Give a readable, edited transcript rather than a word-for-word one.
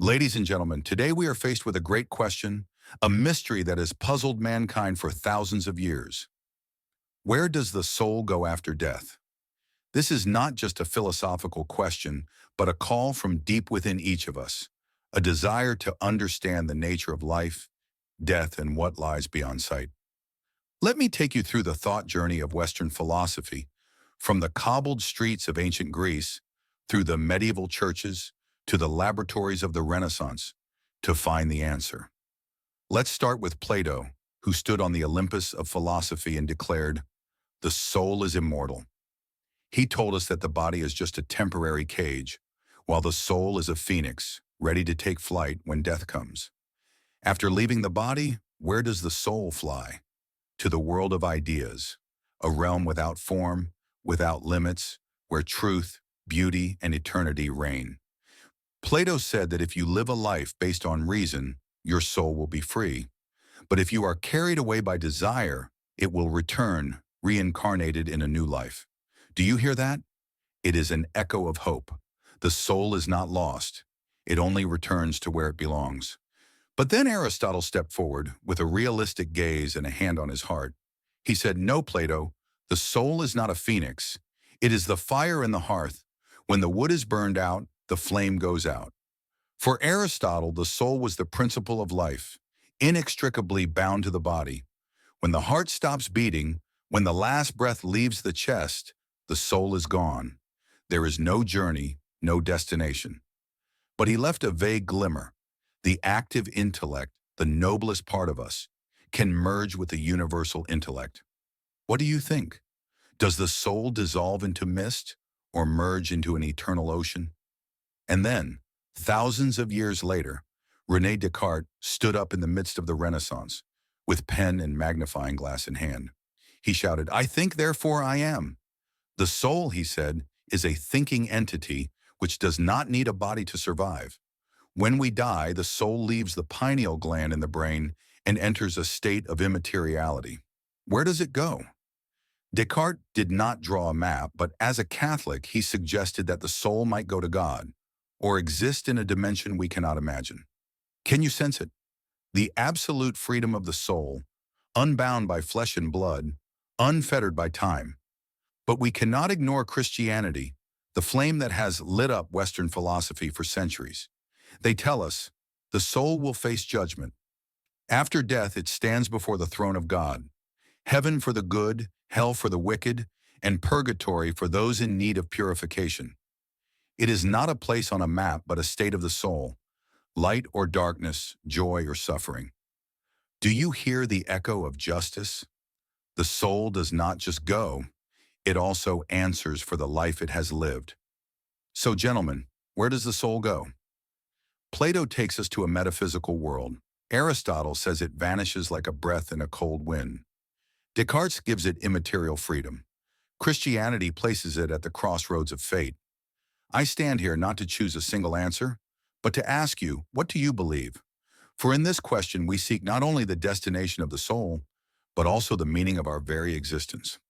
Ladies and gentlemen, today we are faced with a great question, a mystery that has puzzled mankind for thousands of years. Where does the soul go after death? This is not just a philosophical question, but a call from deep within each of us, a desire to understand the nature of life, death, and what lies beyond sight. Let me take you through the thought journey of Western philosophy, from the cobbled streets of ancient Greece, through the medieval churches, to the laboratories of the Renaissance, to find the answer. Let's start with Plato, who stood on the Olympus of philosophy and declared, "The soul is immortal." He told us that the body is just a temporary cage, while the soul is a phoenix, ready to take flight when death comes. After leaving the body, where does the soul fly? To the world of ideas, a realm without form, without limits, where truth, beauty, and eternity reign. Plato said that if you live a life based on reason, your soul will be free. But if you are carried away by desire, it will return, reincarnated in a new life. Do you hear that? It is an echo of hope. The soul is not lost. It only returns to where it belongs. But then Aristotle stepped forward with a realistic gaze and a hand on his heart. He said, "No, Plato, the soul is not a phoenix. It is the fire in the hearth. When the wood is burned out, the flame goes out." For Aristotle, the soul was the principle of life, inextricably bound to the body. When the heart stops beating, when the last breath leaves the chest, the soul is gone. There is no journey, no destination. But he left a vague glimmer. The active intellect, the noblest part of us, can merge with the universal intellect. What do you think? Does the soul dissolve into mist or merge into an eternal ocean? And then, thousands of years later, René Descartes stood up in the midst of the Renaissance, with pen and magnifying glass in hand. He shouted, "I think, therefore I am." The soul, he said, is a thinking entity which does not need a body to survive. When we die, the soul leaves the pineal gland in the brain and enters a state of immateriality. Where does it go? Descartes did not draw a map, but as a Catholic, he suggested that the soul might go to God, or exist in a dimension we cannot imagine. Can you sense it? The absolute freedom of the soul, unbound by flesh and blood, unfettered by time. But we cannot ignore Christianity, the flame that has lit up Western philosophy for centuries. They tell us, the soul will face judgment. After death, it stands before the throne of God. Heaven for the good, hell for the wicked, and purgatory for those in need of purification. It is not a place on a map, but a state of the soul, light or darkness, joy or suffering. Do you hear the echo of justice? The soul does not just go, it also answers for the life it has lived. So, gentlemen, where does the soul go? Plato takes us to a metaphysical world. Aristotle says it vanishes like a breath in a cold wind. Descartes gives it immaterial freedom. Christianity places it at the crossroads of fate. I stand here not to choose a single answer, but to ask you, what do you believe? For in this question, we seek not only the destination of the soul, but also the meaning of our very existence.